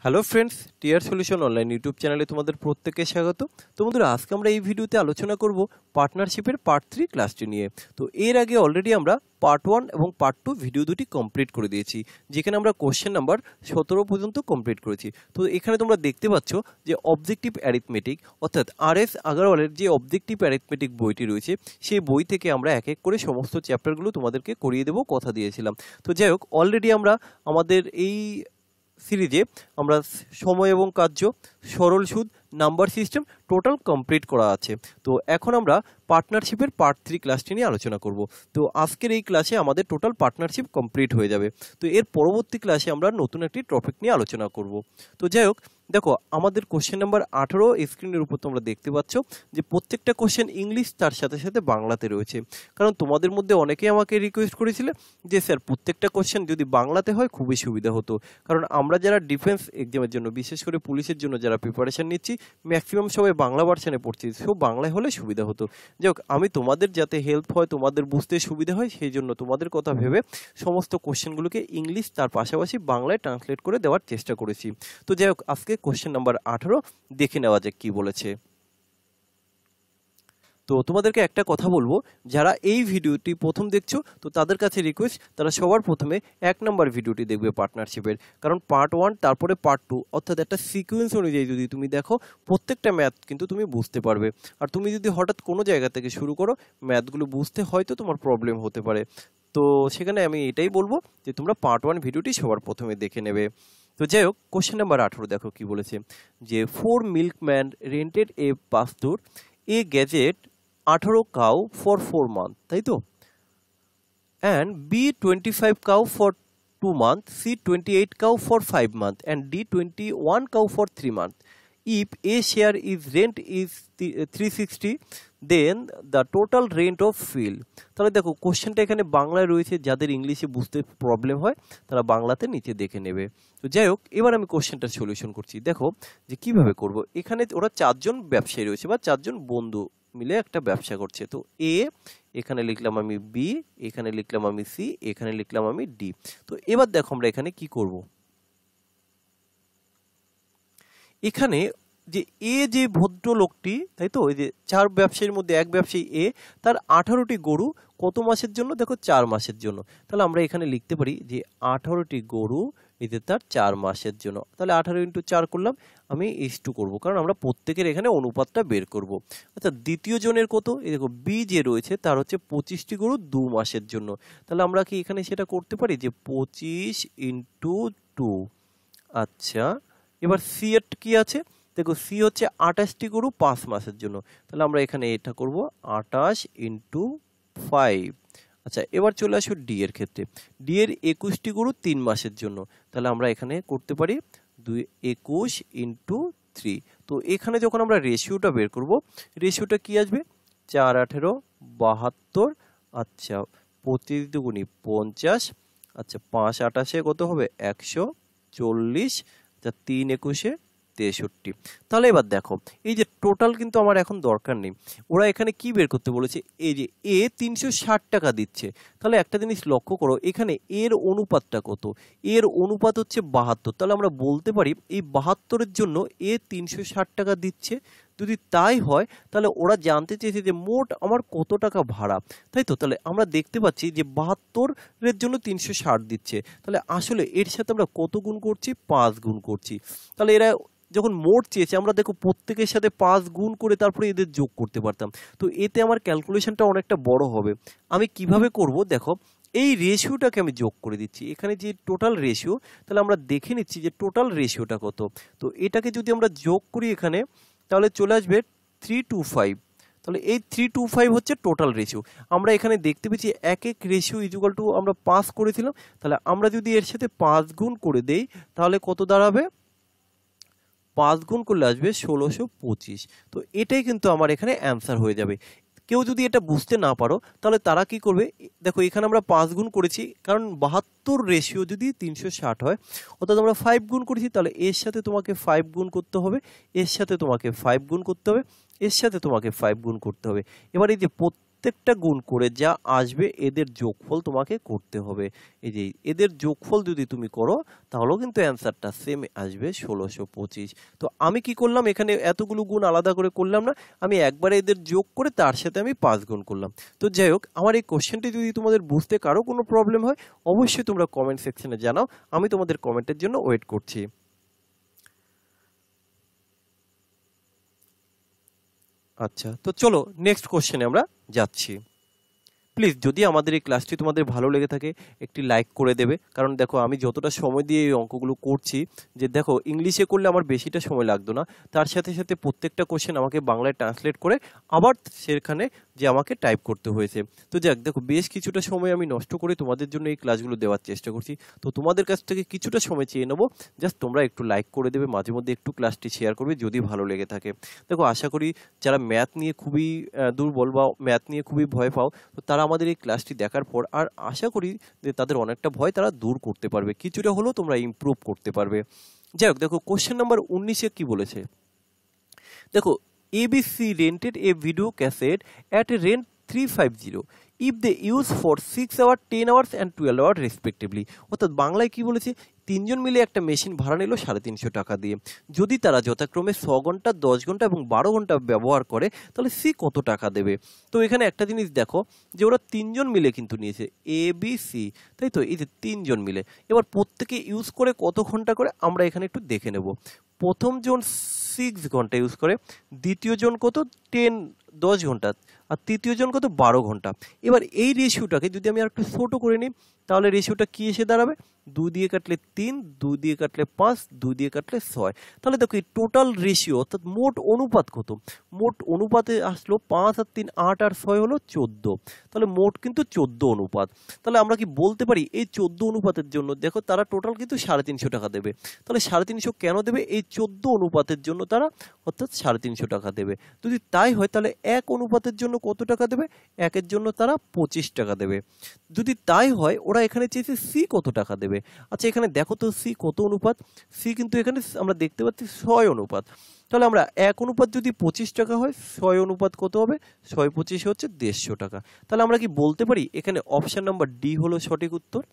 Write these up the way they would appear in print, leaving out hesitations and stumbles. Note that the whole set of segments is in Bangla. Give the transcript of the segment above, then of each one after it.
Hello friends, TR solution online YouTube চ্যানেলে তোমাদের প্রত্যেককে স্বাগত। তো বন্ধুরা, আজকে আমরা এই ভিডিওতে আলোচনা করব পার্টনারশিপের পার্ট 3 ক্লাসটি নিয়ে। তো এর আগে অলরেডি আমরা পার্ট 1 এবং পার্ট 2 ভিডিও দুটি কমপ্লিট করে দিয়েছি, যেখানে আমরা কোশ্চেন নাম্বার 17 পর্যন্ত কমপ্লিট করেছি। তো এখানে তোমরা দেখতে পাচ্ছ যে অবজেক্টিভ অ্যারিথমেটিক অর্থাৎ আর.এস. আগারওয়ালের যে অবজেক্টিভ অ্যারিথমেটিক বইটি রয়েছে, সেই বই থেকে আমরা এক এক করে সমস্ত চ্যাপ্টারগুলো তোমাদেরকে করিয়ে দেবো, কথা দিয়েছিলাম। তো যাই হোক, অলরেডি আমরা আমাদের এই সিরিজে আমরা সময় এবং কার্য, সরল সুদ, নাম্বার সিস্টেম টোটাল কমপ্লিট করা আছে। তো এখন আমরা পার্টনারশিপের পার্ট 3 ক্লাসটি নিয়ে আলোচনা করব। তো আজকের এই ক্লাসে আমাদের টোটাল পার্টনারশিপ কমপ্লিট হয়ে যাবে। তো এর পরবর্তী ক্লাসে আমরা নতুন একটি টপিক নিয়ে আলোচনা করব। তো যাই হোক, দেখো আমাদের কোশ্চেন নাম্বার 18 স্ক্রিনের উপর তোমরা দেখতে পাচ্ছ যে প্রত্যেকটা কোশ্চেন ইংলিশ তার সাথে সাথে বাংলাতে রয়েছে। কারণ তোমাদের মধ্যে অনেকেই আমাকে রিকোয়েস্ট করেছিলে যে স্যার প্রত্যেকটা কোশ্চেন যদি বাংলাতে হয় খুবই সুবিধা হতো। কারণ আমরা যারা ডিফেন্স এক্সামের জন্য, বিশেষ করে পুলিশের জন্য যারা প্রিপারেশন নিচ্ছি, ম্যাক্সিমাম সবাই বাংলা ভার্সানে পড়ছি, সো বাংলায় হলে সুবিধা হতো। যাই হোক, আমি তোমাদের যাতে হেল্প হয়, তোমাদের বুঝতে সুবিধা হয়, সেই জন্য তোমাদের কথা ভেবে সমস্ত কোশ্চেনগুলোকে ইংলিশ তার পাশাপাশি বাংলায় ট্রান্সলেট করে দেওয়ার চেষ্টা করেছি। তো যাই হোক, আজকে কোশ্চেন নাম্বার 18 দেখে নেওয়া যাক কি বলেছে। তো তোমাদেরকে একটা কথা বলবো, যারা এই ভিডিওটি প্রথম দেখছো, তো তাদের কাছে রিকোয়েস্ট, তারা সবার প্রথমে 1 নম্বর ভিডিওটি দেখবে পার্টনারশিপের। কারণ পার্ট 1 তারপরে পার্ট 2 অর্থাৎ একটা সিকোয়েন্স অনুযায়ী যদি তুমি দেখো, প্রত্যেকটা ম্যাথ কিন্তু তুমি বুঝতে পারবে। আর তুমি যদি হঠাৎ কোনো জায়গা থেকে শুরু করো, ম্যাথগুলো বুঝতে হয়তো তোমার প্রবলেম হতে পারে। তো সেখানে আমি এটাই বলবো যে তোমরা পার্ট 1 ভিডিওটি সবার প্রথমে দেখে নেবে। তো যাই হোক, কোশ্চেন নাম্বার 18 দেখো কি বলেছে, যে 4 milkman rented a pasture A grazed 18 cow for 4 month, তাই তো? And B 25 cow for 2 month, C 28 cow for 5 month, and D 21 cow for 3 month. If A share is rent is 360, then the total rent of field. তাহলে দেখো কোশ্চেনটা এখানে বাংলায় রয়েছে, যাদের ইংলিশে বুঝতে প্রবলেম হয় তারা বাংলাতে নিচে দেখে নেবে। তো যাই হোক, এবার আমি কোশ্চেনটার সলিউশন করছি। দেখো যে কিভাবে করব। এখানে ওরা 4 জন ব্যবসায়ী রয়েছে বা 4 জন বন্ধু মিলে একটা ব্যবসা করছে। তো এ, এখানে লিখলাম আমি বি, এখানে লিখলাম আমি সি, এখানে লিখলাম আমি ডি। তো এবার দেখো আমরা এখানে কি করব। এখানে যে এ যে ভদ্রলোকটি, তাই তো, এই যে 4 ব্যবসায়ীর মধ্যে এক ব্যবসায়ী এ, তার 18টি গরু কত মাসের জন্য? দেখো 4 মাসের জন্য। তাহলে আমরা এখানে লিখতে পারি যে 18টি গরু এই যে তার 4 মাসের জন্য। তাহলে 18 × 4 করলাম, আমি ইস টু করবো, কারণ আমরা প্রত্যেকের এখানে অনুপাতটা বের করব। আচ্ছা, দ্বিতীয় জনের কত? এই দেখো বি যে রয়েছে তার হচ্ছে 25টি গরু 2 মাসের জন্য। তাহলে আমরা কি এখানে সেটা করতে পারি যে 25 × 2। আচ্ছা, এবার সি এর কি আছে? দেখো সি হচ্ছে 28টি গরু 5 মাসের জন্য। তাহলে আমরা এখানে এটা করব 28 × 5। আচ্ছা, এবার চলে আসো ডি এর ক্ষেত্রে। ডি এর 21টি গরু 3 মাসের জন্য। তাহলে আমরা এখানে করতে পারি 21 × 3। তো এখানে যখন আমরা রেশিওটা বের করব, রেশিওটা কি আসবে? 4 18 72। আচ্ছা, 25 দুগুণী 50। আচ্ছা, 5 28 কত হবে? 140। 3 21 63। তাহলে এবার দেখো, এই যে টোটাল কিন্তু আমার এখন দরকার নেই। ওরা এখানে কি বের করতে বলেছে? এই যে এ 360 টাকা দিচ্ছে। তাহলে একটা জিনিস লক্ষ্য করো, এখানে এর অনুপাতটা কত? এর অনুপাত হচ্ছে 72। তাহলে আমরা বলতে পারি এই 72-এর জন্য এ 360 টাকা দিচ্ছে। যদি তাই হয়, তাহলে ওরা জানতে চেয়েছে যে মোট আমার কত টাকা ভাড়া, তাই তো? তাহলে আমরা দেখতে পাচ্ছি যে 72-এর জন্য 360 দিচ্ছে। তাহলে আসলে এর সাথে আমরা কত গুণ করছি? 5 গুণ করছি। তাহলে এরা যখন মোট চেয়েছে, আমরা দেখো প্রত্যেকের সাথে 5 গুণ করে তারপরে এদের যোগ করতে পারতাম। তো এতে আমার ক্যালকুলেশনটা অনেকটা বড় হবে। আমি কিভাবে করব? দেখো, এই রেশিওটাকে আমি যোগ করে দিচ্ছি। এখানে যে টোটাল রেশিও, তাহলে আমরা দেখে নিচ্ছি যে টোটাল রেশিওটা কত। তো এটাকে যদি আমরা যোগ করি এখানে, তাহলে চলে আসবে 325। তাহলে এই 325 হচ্ছে টোটাল রেশিও। আমরা এখানে দেখতে পেয়েছি এক এক রেশিও ইকুয়াল টু আমরা 5 করেছিলাম। তাহলে আমরা যদি এর সাথে 5 গুণ করে দেই, তাহলে কত দাঁড়াবে? 5 গুণ করলে আসবে 1625। তো এটাই কিন্তু আমার এখানে অ্যান্সার হয়ে যাবে। কেউ যদি এটা বুঝতে না পারো, তাহলে তারা কি করবে? দেখো এখানে আমরা 5 গুণ করেছি, কারণ 72 রেশিও যদি 360 হয়, অর্থাৎ আমরা 5 গুণ করেছি। তাহলে এর সাথে তোমাকে 5 গুণ করতে হবে, এর সাথে তোমাকে 5 গুণ করতে হবে, এর সাথে তোমাকে 5 গুণ করতে হবে। এবার এই যে প্রত্যেকটা গুণ করে যা আসবে এদের যোগফল তোমাকে করতে হবে। এই যে এদের যোগফল যদি তুমি করো তাহলেও কিন্তু অ্যান্সারটা সেম আসবে 1625। তো আমি কি করলাম, এখানে এতগুলো গুণ আলাদা করে করলাম না, আমি একবারে এদের যোগ করে তার সাথে আমি 5 গুণ করলাম। তো যাই হোক, আমার এই কোশ্চেনটি যদি তোমাদের বুঝতে কারো কোনো প্রবলেম হয় অবশ্যই তোমরা কমেন্ট সেকশনে জানাও, আমি তোমাদের কমেন্টের জন্য ওয়েট করছি। আচ্ছা, তো চলো নেক্সট কোশ্চেনে আমরা যাচ্ছি। প্লিজ যদি আমাদের এই ক্লাসটি তোমাদের ভালো লেগে থাকে একটি লাইক করে দেবে, কারণ দেখো আমি যতটা সময় দিয়ে এই অঙ্কগুলো করছি, যে দেখো ইংলিশে করলে আমার বেশিটা সময় লাগতো না, তার সাথে সাথে প্রত্যেকটা কোশ্চেন আমাকে বাংলায় ট্রান্সলেট করে আবার সেখানে যে আমাকে টাইপ করতে হয়েছে। তো যাক, দেখো বেশ কিছুটা সময় আমি নষ্ট করে তোমাদের জন্য এই ক্লাসগুলো দেওয়ার চেষ্টা করছি। তো তোমাদের কাছ থেকে কিছুটা সময় চেয়ে নেবো, জাস্ট তোমরা একটু লাইক করে দেবে, মাঝে মধ্যে একটু ক্লাসটি শেয়ার করবে যদি ভালো লেগে থাকে। দেখো আশা করি যারা ম্যাথ নিয়ে খুবই দুর্বল বা ম্যাথ নিয়ে খুবই ভয় পাও, তো তারা আমাদের এই ক্লাসটি দেখার পর আর আশা করি যে তাদের অনেকটা ভয় তারা দূর করতে পারবে, কিছুটা হলেও তোমরা ইমপ্রুভ করতে পারবে। যাই হোক, দেখো কোশ্চেন নাম্বার 19-এ কি বলেছে দেখো, ABC rented a video cassette at a rent 350 if they use for 6 hours, 10 hours and 12 hours respectively। অর্থাৎ বাংলায় কি বলেছে, তিনজন মিলে একটা মেশিন ভাড়া নিল 350 টাকা দিয়ে, যদি তারা যথাক্রমে 6 ঘন্টা, 10 ঘন্টা এবং 12 ঘন্টা ব্যবহার করে তাহলে সি কত টাকা দেবে। তো এখানে একটা জিনিস দেখো যে ওরা তিনজন মিলে কিন্তু নিয়েছে ABC, তাই তো, এই যে তিনজন মিলে, এবার প্রত্যেকে ইউজ করে কত ঘন্টা করে আমরা এখানে একটু দেখে নেব। প্রথম জন 6 ঘন্টা ইউজ করে, দ্বিতীয় জন কত 10 ঘন্টা, আর তৃতীয় জন কত 12 ঘন্টা। এবার এই রেশিওটাকে যদি আমি আর একটু ছোট করে নিই তাহলে রেশিওটা কি এসে দাঁড়াবে, 2 দিয়ে কাটলে 3, 2 দিয়ে কাটলে 5, 2 দিয়ে কাটলে 6। তাহলে দেখো এই টোটাল রেশিও অর্থাৎ মোট অনুপাত কত, মোট অনুপাতে আসলো 5 আর 3 8 আর 6 হলো 14, তাহলে মোট কিন্তু 14 অনুপাত। তাহলে আমরা কি বলতে পারি এই 14 অনুপাতের জন্য দেখো তারা টোটাল কিন্তু 350 টাকা দেবে। তাহলে 350 কেন দেবে, এই 14 অনুপাতের জন্য তারা অর্থাৎ 350 টাকা দেবে। যদি তাই হয় তাহলে 1 অনুপাতের জন্য কত টাকা দেবে, 1-এর জন্য তারা 25 টাকা দেবে। যদি তাই হয় ওরা এখানে চেয়েছে সি কত টাকা দেবে। আচ্ছা এখানে দেখো তো সি কত অনুপাত, সি কিন্তু এখানে আমরা দেখতে পাচ্ছি 6 অনুপাত। তাহলে আমরা 1 অনুপাত যদি 25 টাকা হয়, 6 অনুপাত কত হবে, 6 25 হচ্ছে 150 টাকা। তাহলে আমরা কি বলতে পারি এখানে অপশন নাম্বার ডি হলো সঠিক উত্তর।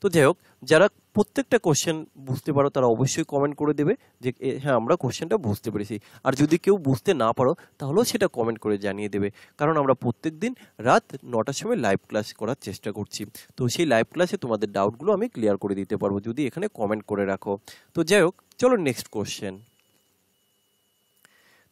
তো যাই হোক, যারা প্রত্যেকটা কোশ্চেন বুঝতে পারো তারা অবশ্যই কমেন্ট করে দেবে যে হ্যাঁ আমরা কোশ্চেনটা বুঝতে পেরেছি, আর যদি কেউ বুঝতে না পারো তাহলেও সেটা কমেন্ট করে জানিয়ে দেবে, কারণ আমরা প্রত্যেক দিন রাত 9টার সময় লাইভ ক্লাস করার চেষ্টা করছি। তো সেই লাইভ ক্লাসে তোমাদের ডাউটগুলো আমি ক্লিয়ার করে দিতে পারবো যদি এখানে কমেন্ট করে রাখো। তো যাই হোক, চলো নেক্সট কোশ্চেন।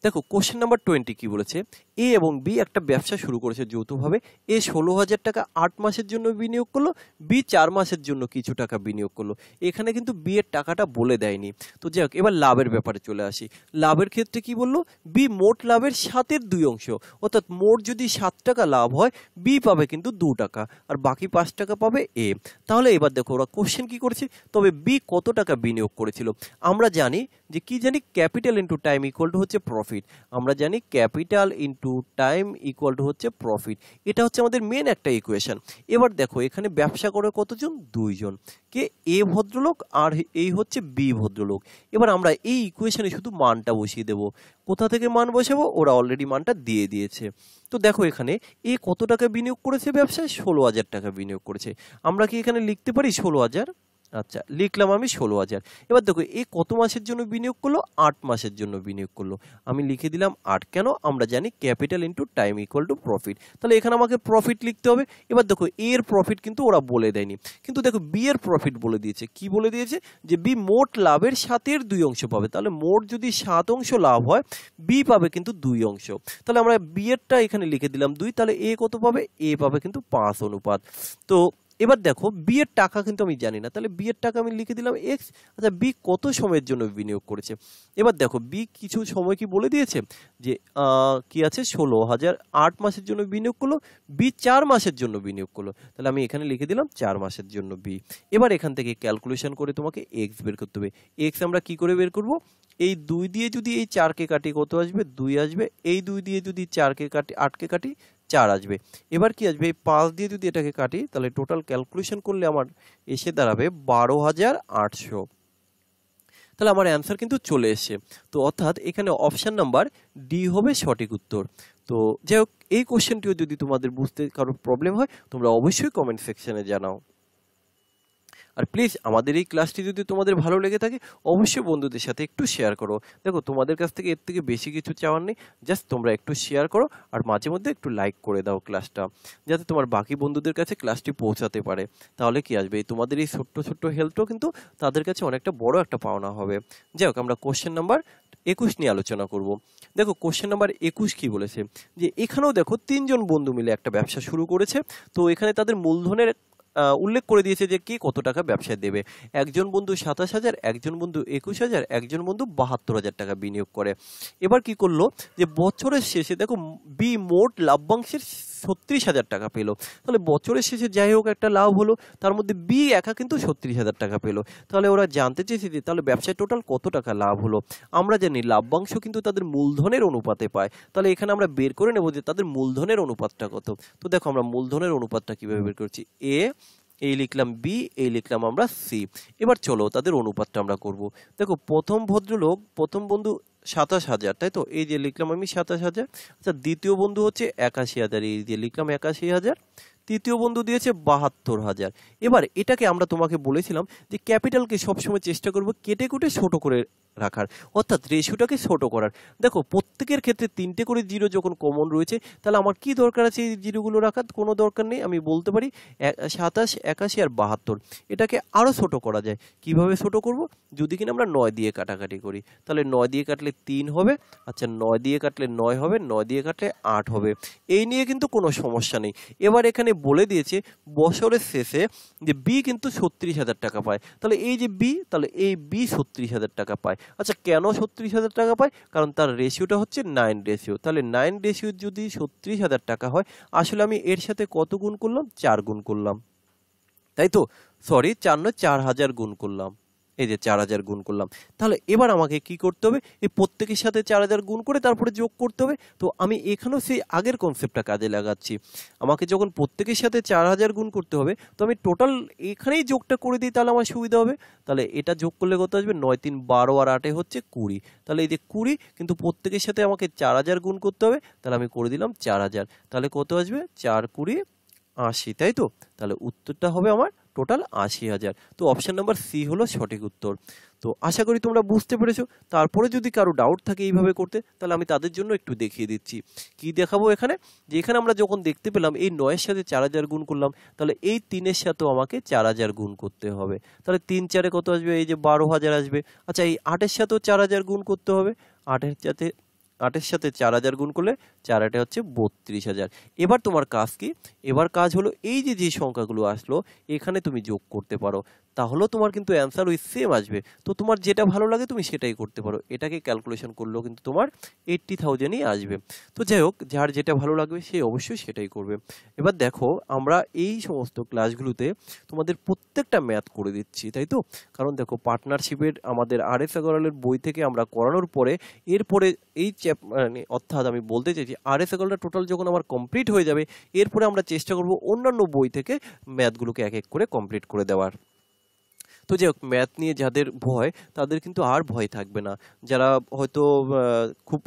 দেখো কোশ্চেন নাম্বার 20 কি বলেছে, এ এবং বি একটা ব্যবসা শুরু করেছে যৌথভাবে। এ 16,000 টাকা 8 মাসের জন্য বিনিয়োগ করলো, বি 4 মাসের জন্য কিছু টাকা বিনিয়োগ করলো। এখানে কিন্তু বি এর টাকাটা বলে দেয়নি। তো যাই হোক, এবার লাভের ব্যাপারে চলে আসি। লাভের ক্ষেত্রে কি বললো, বি মোট লাভের 7-এর 2 অংশ, অর্থাৎ মোট যদি 7 টাকা লাভ হয় বি পাবে কিন্তু 2 টাকা, আর বাকি 5 টাকা পাবে এ। তাহলে এবার দেখো ওরা কোশ্চেন কি করেছে, তবে বি কত টাকা বিনিয়োগ করেছিল। আমরা জানি যে কি জানি, capital into time equal to হচ্ছে প্রফিট। আমরা জানি capital into time equal to হচ্ছে প্রফিট, এটা হচ্ছে আমাদের মেন একটা ইকুয়েশন। এবার দেখো এখানে ব্যবসা করে কতজন, 2 জন, কে এ ভদ্রলোক আর এই হচ্ছে বি ভদ্রলোক। এবার আমরা এই ইকুয়েশনে শুধু মানটা বসিয়ে দেব। কোথা থেকে মান বসাবো, ওরা অলরেডি মানটা দিয়ে দিয়েছে। তো দেখো এখানে এ কত টাকা বিনিয়োগ করেছে ব্যবসায়, 16,000 টাকা বিনিয়োগ করেছে। আমরা কি এখানে লিখতে পারি 16,000, আচ্ছা লিখলাম আমি 16,000। এবার দেখো এ কত মাসের জন্য বিনিয়োগ করলো, 8 মাসের জন্য বিনিয়োগ করলো, আমি লিখে দিলাম 8। কেন, আমরা জানি capital into time equal to profit, তাহলে এখানে আমাকে প্রফিট লিখতে হবে। এবার দেখো এর প্রফিট কিন্তু ওরা বলে দেয়নি, কিন্তু দেখো বি এর প্রফিট বলে দিয়েছে। কি বলে দিয়েছে, যে বি মোট লাভের 7-এর 2 অংশ পাবে। তাহলে মোট যদি 7 অংশ লাভ হয় বি পাবে কিন্তু 2 অংশ। তাহলে আমরা বি এরটা এখানে লিখে দিলাম 2, তাহলে এ কত পাবে, এ পাবে কিন্তু 5 অনুপাত। তো এবার দেখো বি এর টাকা কিন্তু আমি জানি না, তাহলে বি এর টাকা আমি লিখে দিলাম এক্স। আচ্ছা বি কত সময়ের জন্য বিনিয়োগ করেছে, এবার দেখো বি কিছু সময় কি বলে দিয়েছে, যে কি আছে 16,000 8 মাসের জন্য বিনিয়োগ করলো, বি 4 মাসের জন্য বিনিয়োগ করলো, তাহলে আমি এখানে লিখে দিলাম 4 মাসের জন্য বি। এবার এখান থেকে ক্যালকুলেশন করে তোমাকে এক্স বের করতে হবে। এক্স আমরা কি করে বের করব, এই 2 দিয়ে যদি এই 4-কে কাটি কত আসবে, 2 আসবে। এই 2 দিয়ে যদি 4-কে কাটি 8-কে কাটি 4 আসবে। এবার কি আসবে, এই 5 দিয়ে যদি এটাকে কাটি তাহলে টোটাল ক্যালকুলেশন করলে আমার এসে দাঁড়াবে 12,800। তাহলে আমার অ্যান্সার কিন্তু চলে এসেছে। তো অর্থাৎ এখানে অপশন নাম্বার ডি হবে সঠিক উত্তর। তো যাই হোক, এই কোশ্চেনটিও যদি তোমাদের বুঝতে কারো প্রবলেম হয় তোমরা অবশ্যই কমেন্ট সেকশনে জানাও। আর প্লিজ আমাদের এই ক্লাসটি যদি তোমাদের ভালো লেগে থাকে অবশ্যই বন্ধুদের সাথে একটু শেয়ার করো। দেখো তোমাদের কাছ থেকে এর থেকে বেশি কিছু চাওয়ার নেই, জাস্ট তোমরা একটু শেয়ার করো আর মাঝে মধ্যে একটু লাইক করে দাও ক্লাসটা, যাতে তোমার বাকি বন্ধুদের কাছে ক্লাসটি পৌঁছাতে পারে। তাহলে কি আসবে, তোমাদের এই ছোট্ট ছোট্ট হেল্পটাও কিন্তু তাদের কাছে অনেকটা বড় একটা পাওনা হবে। যাই হোক, আমরা কোশ্চেন নাম্বার 21 নিয়ে আলোচনা করব। দেখো কোশ্চেন নাম্বার 21 কি বলেছে, যে এখানেও দেখো 3 জন বন্ধু মিলে একটা ব্যবসা শুরু করেছে। তো এখানে তাদের মূলধনের উল্লেখ করে দিয়েছে যে কে কত টাকা ব্যবসায় দেবে। একজন বন্ধু 27,000, একজন বন্ধু 21,000, একজন বন্ধু 72,000 টাকা বিনিয়োগ করে। এবার কি করলো, যে বছরের শেষে দেখো বি মোট লাভ্যাংশের 36,000 টাকা পেলো। তাহলে বছরের শেষে যাই হোক একটা লাভ হলো, তার মধ্যে বি একা কিন্তু 36,000 টাকা পেলো। তাহলে ওরা জানতে চেয়েছে যে তাহলে ব্যবসায় টোটাল কত টাকা লাভ হলো। আমরা জানি লাভ্যাংশ কিন্তু তাদের মূলধনের অনুপাতে পায়। তাহলে এখানে আমরা বের করে নেব যে তাদের মূলধনের অনুপাতটা কত। তো দেখো আমরা মূলধনের অনুপাতটা কিভাবে বের করছি, এই লিখলাম বি, এই লিখলাম আমরা সি। এবার চলো তাদের অনুপাতটা আমরা করব। দেখো প্রথম ভদ্রলোক, প্রথম বন্ধু 27,000, তাই তো, এই যে লিখলাম আমি 27,000। আচ্ছা দ্বিতীয় বন্ধু হচ্ছে 81,000, এই যে লিখলাম 81,000। তৃতীয় বন্ধু দিয়েছে 72,000। এবার এটাকে আমরা তোমাকে বলেছিলাম যে ক্যাপিটালকে সবসময় চেষ্টা করব কেটে কুটে ছোট করে রাখার, অর্থাৎ রেশিওটাকে ছোট করার। দেখো প্রত্যেকের ক্ষেত্রে 3টে করে জিরো যখন কমন রয়েছে, তাহলে আমার কি দরকার আছে এই জিরোগুলো রাখার? কোনো দরকার নেই। আমি বলতে পারি 27, 81 আর 72, এটাকে আরও ছোট করা যায়। কিভাবে ছোট করব, যদি কিনা আমরা 9 দিয়ে কাটাকাটি করি, তাহলে 9 দিয়ে কাটলে 3 হবে। আচ্ছা 9 দিয়ে কাটলে 9 হবে, 9 দিয়ে কাটলে 8 হবে। এই নিয়ে কিন্তু কোনো সমস্যা নেই। এবার এখানে বলে দিয়েছে বছরের শেষে যে বি কিন্তু 36,000 টাকা পায়। তাহলে এই যে বি, তাহলে এই বি 36,000 টাকা পায়। আচ্ছা কেন 36,000 টাকা পায়? কারণ তার রেশিওটা হচ্ছে 9 রেশিও। তাহলে 9 রেশিও যদি 36,000 টাকা হয়, আসলে আমি এর সাথে কত গুণ করলাম? 4 গুণ করলাম, তাই তো। সরি 4 নয়, 4,000 গুণ করলাম। এই যে 4,000 গুণ করলাম। তাহলে এবার আমাকে কি করতে হবে, এই প্রত্যেকের সাথে 4,000 গুণ করে তারপরে যোগ করতে হবে। তো আমি এখানেও সেই আগের কনসেপ্টটা কাজে লাগাচ্ছি। আমাকে যখন প্রত্যেকের সাথে 4,000 গুণ করতে হবে, তো আমি টোটাল এখানেই যোগটা করে দিই, তাহলে আমার সুবিধা হবে। তাহলে এটা যোগ করলে কত আসবে? 9 3 12 আর 8 হচ্ছে 20। তাহলে এই যে 20, কিন্তু প্রত্যেকের সাথে আমাকে 4,000 গুণ করতে হবে। তাহলে আমি করে দিলাম 4,000। তাহলে কত আসবে? 4 20 80, তাই তো। তাহলে উত্তরটা হবে আমার টোটাল 80,000। তো অপশন নাম্বার সি হলো সঠিক উত্তর। তো আশা করি তোমরা বুঝতে পেরেছো। তারপরে যদি কারো ডাউট থাকে এইভাবে করতে, তাহলে আমি তাদের জন্য একটু দেখিয়ে দিচ্ছি। কি দেখাবো এখানে, যে এখানে আমরা যখন দেখতে পেলাম এই 9-এর সাথে 4,000 গুণ করলাম, তাহলে এই 3-এর সাথেও আমাকে 4,000 গুণ করতে হবে। তাহলে 3 4-এ কত আসবে? এই যে 12,000 আসবে। আচ্ছা এই 8-এর সাথেও 4,000 গুণ করতে হবে। 8-এর সাথে 4,000 গুণ করলে 4 8 হচ্ছে 32,000। এবার তোমার কাজ কি? এবার কাজ হলো এই যে যে সংখ্যাগুলো আসলো এখানে তুমি যোগ করতে পারো, তাহলেও তোমার কিন্তু অ্যান্সার ওই সেম আসবে। তো তোমার যেটা ভালো লাগে তুমি সেটাই করতে পারো। এটাকে ক্যালকুলেশন করলেও কিন্তু তোমার 80,000ই আসবে। তো যাই হোক, যার যেটা ভালো লাগবে সে অবশ্যই সেটাই করবে। এবার দেখো আমরা এই সমস্ত ক্লাসগুলোতে তোমাদের প্রত্যেকটা ম্যাথ করে দিচ্ছি, তাই তো। কারণ দেখো পার্টনারশিপের আমাদের RS আগরওয়ালের বই থেকে আমরা করানোর পরে এরপরে এই মানে অর্থাৎ আমি বলতে চাইছি RS আগরওয়ালটা টোটাল যখন আমার কমপ্লিট হয়ে যাবে, এরপরে আমরা চেষ্টা করব অন্যান্য বই থেকে ম্যাথগুলোকে এক এক করে কমপ্লিট করে দেওয়ার। তো যাই হোক, ম্যাথ নিয়ে যাদের ভয় তাদের কিন্তু আর ভয় থাকবে না। যারা হয়তো খুব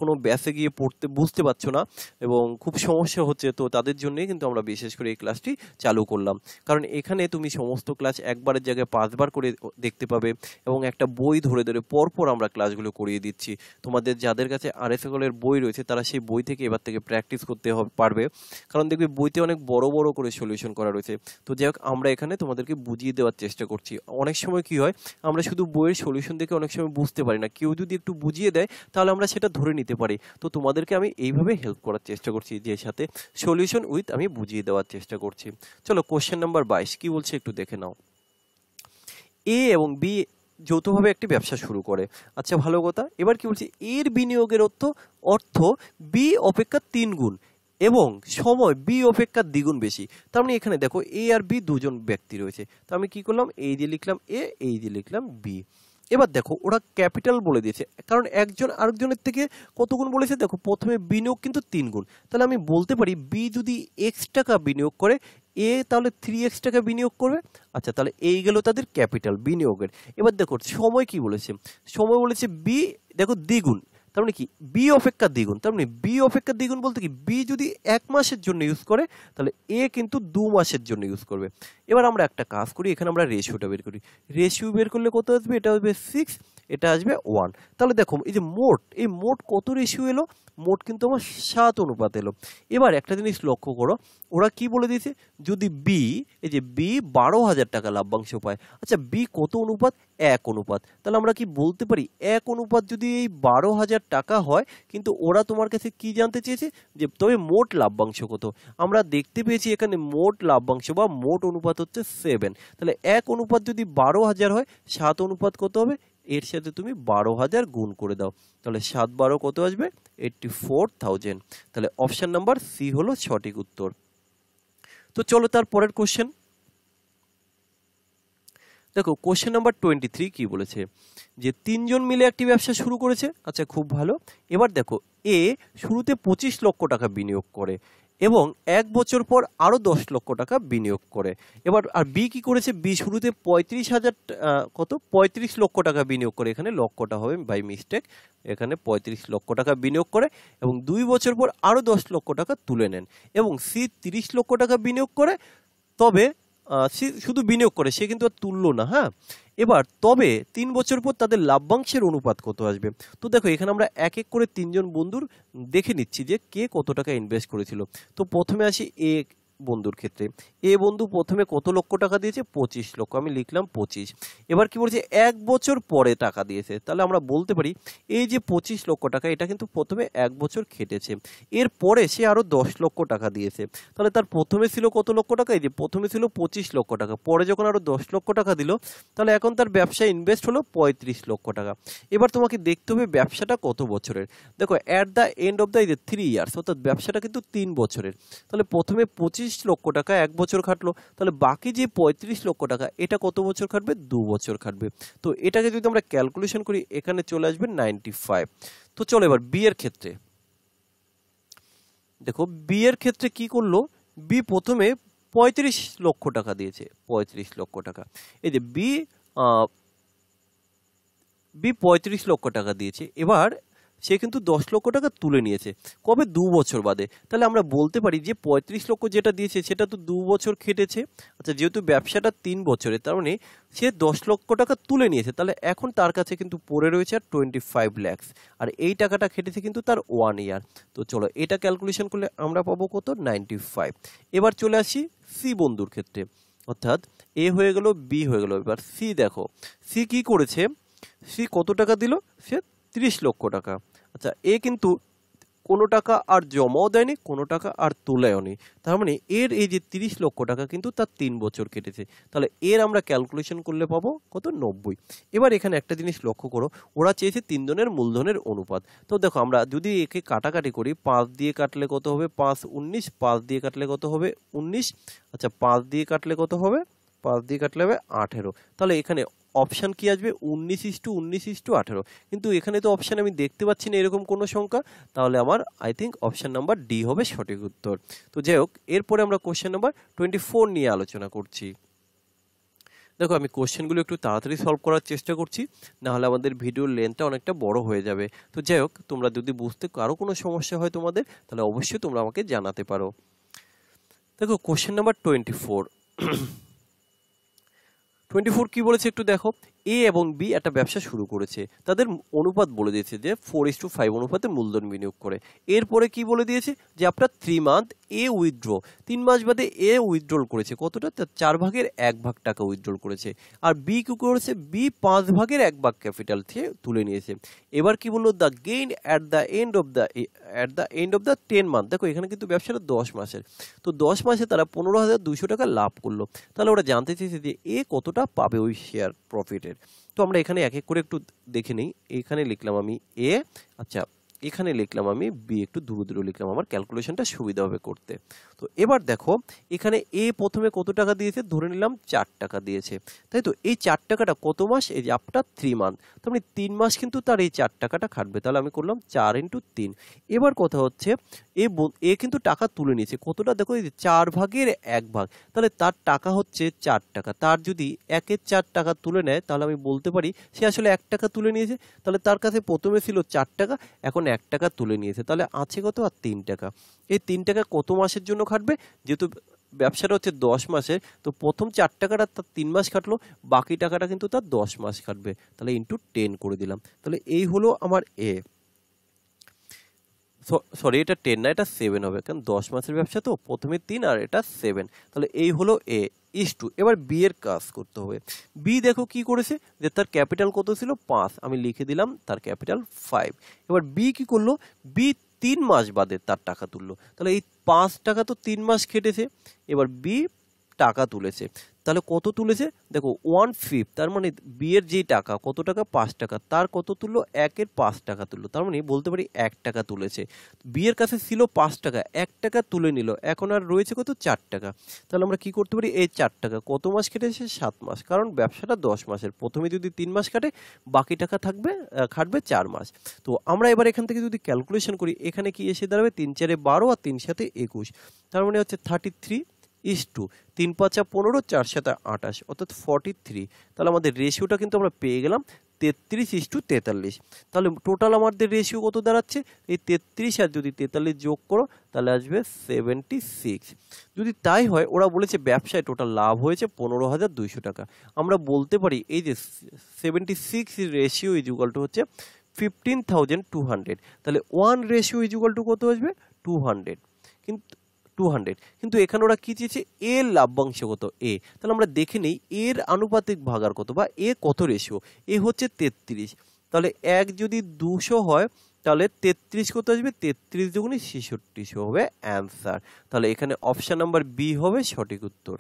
কোনো ব্যাসে গিয়ে পড়তে বুঝতে পারছো না এবং খুব সমস্যা হচ্ছে, তো তাদের জন্যই কিন্তু আমরা বিশেষ করে এই ক্লাসটি চালু করলাম। কারণ এখানে তুমি সমস্ত ক্লাস একবারের জায়গায় 5 বার করে দেখতে পাবে এবং একটা বই ধরে ধরে পরপর আমরা ক্লাসগুলো করিয়ে দিচ্ছি। তোমাদের যাদের কাছে RS আগরওয়ালের বই রয়েছে তারা সেই বই থেকে এবার থেকে প্র্যাকটিস করতে পারবে, কারণ দেখবে বইতে অনেক বড় বড় করে সলিউশন করা রয়েছে। তো যাই হোক, আমরা এখানে তোমাদেরকে বুঝিয়ে দেওয়ার চেষ্টা করছি। অনেক সময় কি হয়, আমরা শুধু বইয়ের সলিউশন দেখে অনেক সময় বুঝতে পারি না, কেউ যদি একটু বুঝিয়ে দেয় তাহলে আমরা সেটা ধরে নিতে পারি। তো তোমাদেরকে আমি এইভাবে হেল্প করার চেষ্টা করছি, যে সাথে সলিউশন উইথ আমি বুঝিয়ে দেওয়ার চেষ্টা করছি। চলো কোশ্চেন নাম্বার 22 কি বলছে একটু দেখে নাও। এ এবং বি যৌথভাবে একটি ব্যবসা শুরু করে। আচ্ছা ভালো কথা। এবার কি বলছে, এর বিনিয়োগের অর্থ বি অপেক্ষা 3 গুণ এবং সময় বি অপেক্ষা দ্বিগুণ বেশি। তার মানে এখানে দেখো এ আর বি দুজন ব্যক্তি রয়েছে। তো আমি কি করলাম, এই যে লিখলাম এ, এই যে লিখলাম বি। এবার দেখো ওরা ক্যাপিটাল বলে দিয়েছে, কারণ একজন আরেকজনের থেকে কত গুণ বলেছে। দেখো প্রথমে বিনিয়োগ কিন্তু 3 গুণ, তাহলে আমি বলতে পারি বি যদি x টাকা বিনিয়োগ করে, এ তাহলে 3x টাকা বিনিয়োগ করবে। আচ্ছা তাহলে এই গেল তাদের ক্যাপিটাল বিনিয়োগের। এবার দেখো সময় কি বলেছে, সময় বলেছে বি দেখো দ্বিগুণ, তার মানে কি বি অপেক্ষা দ্বিগুণ, তার মানে বি অপেক্ষা দ্বিগুণ বলতে কি বি যদি 1 মাসের জন্য ইউজ করে তাহলে এ কিন্তু 2 মাসের জন্য ইউজ করবে। এবার আমরা একটা কাজ করি, এখানে আমরা রেশিওটা বের করি। রেশিও বের করলে কত আসবে? এটা আসবে 6, এটা আসবে 1। তাহলে দেখো এই যে এই মোট কত রেশিও এলো? মোট কিন্তু আমার 7 অনুপাত এলো। এবার একটা জিনিস লক্ষ্য করো, ওরা কি বলে দিয়েছে, যদি বি, এই যে বি 12,000 টাকা লাভ্যাংশ পায়। আচ্ছা বি কত অনুপাত? 1 অনুপাত। তাহলে আমরা কি বলতে পারি 1 অনুপাত যদি এই 12,000 টাকা হয়, কিন্তু ওরা তোমার কাছে কি জানতে চেয়েছে, যে তবে মোট লাভ্যাংশ কত? আমরা দেখতে পেয়েছি এখানে মোট লাভ্যাংশ বা মোট অনুপাত হচ্ছে 7। তাহলে 1 অনুপাত যদি 12,000 হয়, 7 অনুপাত কত হবে? এর সাথে তুমি 12,000 গুণ করে দাও, তাহলে 7 12 কত আসবে? 84,000। তাহলে অপশন নাম্বার সি হলো সঠিক উত্তর। তো চলো তার পরের কোশ্চেন দেখো। কোশ্চেন নাম্বার 23 কি বলেছে, যে 3 জন মিলে একটি ব্যবসা শুরু করেছে। আচ্ছা খুব ভালো। এবার দেখো এ শুরুতে 25 লক্ষ টাকা বিনিয়োগ করে এবং 1 বছর পর আরো 10 লক্ষ টাকা বিনিয়োগ করে। এবার আর বি কি করেছে? বি শুরুতে 35 লক্ষ টাকা বিনিয়োগ করে, এখানে লক্ষটা হবে বাই মিস্টেক, এখানে 35 লক্ষ টাকা বিনিয়োগ করে এবং 2 বছর পর আরো 10 লক্ষ টাকা তুলে নেন। এবং সি 30 লক্ষ টাকা বিনিয়োগ করে, তবে সে শুধু বিনিয়োগ করে, সে কিন্তু আর তুললো না। হ্যাঁ, এবার তবে 3 বছর পর তাদের লাভ্যাংশের অনুপাত কত আসবে? তো দেখো এখানে আমরা এক এক করে 3 জন বন্ধুর দেখে নিচ্ছি যে কে কত টাকা ইনভেস্ট করেছিল। তো প্রথমে আসি এ বন্ধুর ক্ষেত্রে। এ বন্ধু প্রথমে কত লক্ষ টাকা দিয়েছে? 25 লক্ষ, আমি লিখলাম 25। এবার কি বলছে? 1 বছর পরে টাকা দিয়েছে। তাহলে আমরা বলতে পারি এই যে 25 লক্ষ টাকা, এটা কিন্তু প্রথমে 1 বছর খেটেছে, এর পরে সে আরো 10 লক্ষ টাকা দিয়েছে। তাহলে তার প্রথমে ছিল কত লক্ষ টাকা? এই যে প্রথমে ছিল 25 লক্ষ টাকা, পরে যখন আরো 10 লক্ষ টাকা দিল, তাহলে এখন তার ব্যবসায় ইনভেস্ট হলো 35 লক্ষ টাকা। এবার তোমাকে দেখতে হবে ব্যবসাটা কত বছরের। দেখো at the end of the 3 years, অর্থাৎ ব্যবসাটা কিন্তু 3 বছরের। তাহলে প্রথমে 25 লক্ষ টাকা 1 বছর খাটলো, তাহলে বাকি যে 35 লক্ষ টাকা এটা কত বছর খাটবে? 2 বছর খাটবে। তো এটাকে যদি আমরা ক্যালকুলেশন করি, এখানে চলে আসবে 95। তো চলো এবার বি এর ক্ষেত্রে দেখো। বি এর ক্ষেত্রে কি করলো? বি প্রথমে 35 লক্ষ টাকা দিয়েছে, 35 লক্ষ টাকা। এই যে বি 35 লক্ষ টাকা দিয়েছে, এবার সে কিন্তু 10 লক্ষ টাকা তুলে নিয়েছে। কবে? 2 বছর বাদে। তাহলে আমরা বলতে পারি যে 35 লক্ষ যেটা দিয়েছে সেটা তো 2 বছর খেটেছে। আচ্ছা যেহেতু ব্যবসাটা 3 বছরের, তার মানে সে 10 লক্ষ টাকা তুলে নিয়েছে, তাহলে এখন তার কাছে কিন্তু পড়ে রয়েছে আর 25 lakhs, আর এই টাকাটা খেটেছে কিন্তু তার 1 ইয়ার। তো চলো এটা ক্যালকুলেশন করলে আমরা পাবো কত? 95। এবার চলে আসি সি বন্ধুর ক্ষেত্রে, অর্থাৎ এ হয়ে গেল, বি হয়ে গেল। এবার সি দেখো, সি কি করেছে? সি কত টাকা দিল? সে 30 লক্ষ টাকা। আচ্ছা এ কিন্তু কোনো টাকা আর জমাও দেয়নি, কোনো টাকা আর তুলেও নি, তার মানে এর এই যে 30 লক্ষ টাকা কিন্তু তার 3 বছর কেটেছে। তাহলে এর আমরা ক্যালকুলেশন করলে পাবো কত? 90। এবার এখানে একটা জিনিস লক্ষ্য করো, ওরা চেয়েছে 3 জনের মূলধনের অনুপাত। তো দেখো আমরা যদি একে কাটাকাটি করি, 5 দিয়ে কাটলে কত হবে? 5 19, 5 দিয়ে কাটলে কত হবে? 19। আচ্ছা 5 দিয়ে কাটলে কত হবে? 5 দিয়ে কাটলে হবে 18। তাহলে এখানে অপশন কি আসবে? 19:18। কিন্তু এখানে তো অপশন আমি দেখতে পাচ্ছি না এরকম কোনো সংখ্যা, তাহলে আমার I think option number D হবে সঠিক উত্তর। তো যাই হোক, এরপরে আমরা কোশ্চেন নাম্বার 24 নিয়ে আলোচনা করছি। দেখো আমি কোশ্চেনগুলো একটু তাড়াতাড়ি সলভ করার চেষ্টা করছি, না হলে আমাদের ভিডিওর লেন্থটা অনেকটা বড় হয়ে যাবে। তো যাই হোক, তোমরা যদি বুঝতে কারো কোনো সমস্যা হয় তোমাদের, তাহলে অবশ্যই তোমরা আমাকে জানাতে পারো। দেখো কোশ্চেন নাম্বার 24 কি বলেছে একটু দেখো। এ এবং বি একটা ব্যবসা শুরু করেছে, তাদের অনুপাত বলে দিয়েছে যে 4:5 অনুপাতে মূলধন বিনিয়োগ করে। এরপরে কি বলে দিয়েছে যে আফটার 3 মান্থ এ উইথড্র, 3 মাস বাদে এ উইথড্রল করেছে কতটা? 4 ভাগের 1 ভাগ টাকা উইথড্রল করেছে। আর বি কি করেছে? বি 5 ভাগের 1 ভাগ ক্যাপিটাল থেকে তুলে নিয়েছে। এবার কি বললো? The gain at the end of the 10 month. দেখো এখানে কিন্তু ব্যবসাটা 10 মাসের, তো 10 মাসে তারা 15,200 টাকা লাভ করলো। তাহলে ওরা জানতে চেয়েছে যে এ কতটা পাবে ওই শেয়ার প্রফিটের। তো আমরা এখানে এক এক করে একটু দেখে নিই। এখানে লিখলাম আমি এ, আচ্ছা এখানে লিখলাম আমি বি, একটু দূরে দূরে লিখলাম, আমার ক্যালকুলেশনটা সুবিধা হবে করতে। তো এবার দেখো এখানে এ প্রথমে কত টাকা দিয়েছে, ধরে নিলাম 4 টাকা দিয়েছে, তাই তো। এই 4 টাকাটা কত মাস, এই যে আফটার 3 মান্থ, তার মানে 3 মাস কিন্তু তার এই 4 টাকাটা খাটবে। তাহলে আমি করলাম 4 × 3। এবার কথা হচ্ছে এ কিন্তু টাকা তুলে নিয়েছে কতটা, দেখো এই যে 4 ভাগের 1 ভাগ, তাহলে তার টাকা হচ্ছে 4 টাকা। তার যদি 1-এর 4 টাকা তুলে নেয় তাহলে আমি বলতে পারি সে আসলে 1 টাকা তুলে নিয়েছে। তাহলে তার কাছে প্রথমে ছিল 4 টাকা, এখন 1 টাকা তুলে নিয়েছে, তাহলে আছে কত, আর 3 টাকা। এই 3 টাকা কত মাসের জন্য খাটবে, যেহেতু ব্যবসাটা হচ্ছে 10 মাসের, তো প্রথম 4 টাকাটা তার 3 মাস খাটলো, বাকি টাকাটা কিন্তু তার 10 মাস খাটবে, তাহলে ইন্টু 10 করে দিলাম। তাহলে এই হলো আমার এ, সরি এটা 10 না, এটা 7 হবে, কারণ 10 মাসের ব্যবসা তো, প্রথমে 3 আর এটা 7। তাহলে এই হলো এ ইস টু। এবার বি এর কাজ করতে হবে। বি দেখো কি করেছে, যে তার ক্যাপিটাল কত ছিল 5, আমি লিখে দিলাম তার ক্যাপিটাল 5। এবার বি কি করলো, বি 3 মাস বাদে তার টাকা তুললো, তাহলে এই 5 টাকা তো 3 মাস খেটেছে, এবার বি টাকা তুলেছে। তাহলে কত তুলেছে, দেখো 1/5, তার মানে বি এর যে টাকা কত টাকা, 5 টাকা, তার কত তুললো, 1-এর 5 টাকা তুললো, তার মানে বলতে পারি 1 টাকা তুলেছে। বি এর কাছে ছিল 5 টাকা, 1 টাকা তুলে নিল, এখন আর রয়েছে কত, 4 টাকা। তাহলে আমরা কি করতে পারি, এই 4 টাকা কত মাস কেটেছে, 7 মাস, কারণ ব্যবসাটা 10 মাসের, প্রথমে যদি 3 মাস কাটে বাকি টাকা থাকবে খাটবে 4 মাস। তো আমরা এবার এখান থেকে যদি ক্যালকুলেশন করি, এখানে কি এসে দাঁড়াবে, 3 4 12 আর 3 7 21, তার মানে হচ্ছে 33 ইস টু 3 5 15, 4 7 28, অর্থাৎ 43। তাহলে আমাদের রেশিওটা কিন্তু আমরা পেয়ে গেলাম 33:43। তাহলে টোটাল আমাদের রেশিও কত দাঁড়াচ্ছে, এই 33 আর যদি 43 যোগ করো তাহলে আসবে 76। যদি তাই হয়, ওরা বলেছে ব্যবসায় টোটাল লাভ হয়েছে 15,200 টাকা, আমরা বলতে পারি এই যে 76 রেশিও ইজ ইকুয়াল টু হচ্ছে 15,200। তাহলে 1 রেশিও ইজ ইকুয়াল টু কত আসবে, 200। কিন্তু 200, কিন্তু এখানে ওরা কি চেয়েছে, এর লাভ্যাংশ কত, এ। তাহলে আমরা দেখে নেই এর আনুপাতিক ভাগার কত, বা এ কত রেশিও, এ হচ্ছে 33। তাহলে 1 যদি 200 হয় তাহলে 33 কত আসবে, 33 দুগুণে 66 হবে অ্যান্সার। তাহলে এখানে অপশন নাম্বার বি হবে সঠিক উত্তর।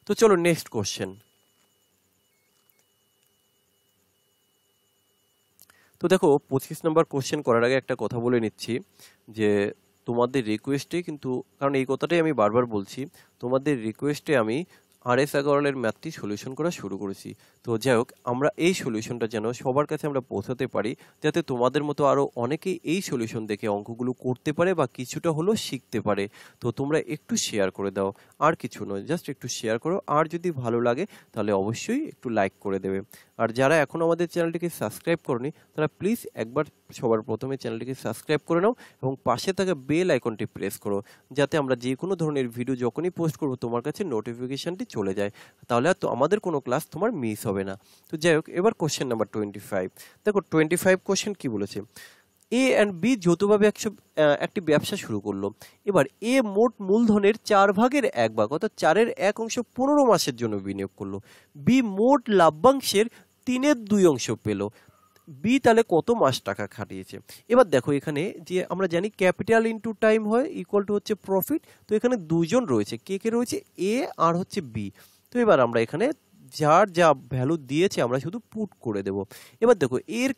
তো চলো নেক্সট কোশ্চেন। তো দেখো 25 নম্বর কোশ্চেন করার আগে একটা কথা বলে নিচ্ছি, যে তোমাদের রিকোয়েস্টে কিন্তু, কারণ এই কথাটাই আমি বারবার বলছি, তোমাদের রিকোয়েস্টে আমি RS আগরওয়ালের ম্যাথটি সলিউশন করা শুরু করেছি। তো যাই হোক, আমরা এই সলিউশনটা যেন সবার কাছে আমরা পৌঁছাতে পারি, যাতে তোমাদের মতো আরও অনেকেই এই সলিউশন দেখে অঙ্কগুলো করতে পারে বা কিছুটা হলেও শিখতে পারে। তো তোমরা একটু শেয়ার করে দাও, আর কিছু নয়, জাস্ট একটু শেয়ার করো, আর যদি ভালো লাগে তাহলে অবশ্যই একটু লাইক করে দেবে। আর যারা এখন আমাদের চ্যানেলটিকে সাবস্ক্রাইব করনি তারা প্লিজ একবার সবার প্রথমে চ্যানেলটিকে সাবস্ক্রাইব করে নাও এবং পাশে থাকা বেল আইকনটি প্রেস করো, যাতে আমরা যে কোনো ধরনের ভিডিও যখনই পোস্ট করব তোমার কাছে নোটিফিকেশনটি চলে যায়, তাহলে আর তো আমাদের কোনো ক্লাস তোমার মিস হবে না। তো যাই হোক, এবার কোশ্চেন নাম্বার 25। দেখো 25 কোশ্চেন কি বলেছে, এ অ্যান্ড বি যৌথভাবে একটি ব্যবসা শুরু করলো। এবার এ মোট মূলধনের 4 ভাগের 1 ভাগ, অর্থাৎ 4-এর 1 অংশ 15 মাসের জন্য বিনিয়োগ করলো। বি মোট লাভ্যাংশের 3-এর 2 অংশ পেল। বি তাহলে কত মাস টাকা খাটিয়েছে। এবার দেখো এখানে যে আমরা জানি ক্যাপিটাল ইনটু টাইম হয় ইকুয়াল টু হচ্ছে প্রফিট। তো এখানে দুইজন রয়েছে, কে কে রয়েছে, এ আর হচ্ছে বি। তো এবার আমরা এখানে যার যা ভ্যালু দিয়েছে আমরা শুধু পুট করে দেব। এবার দেখো এর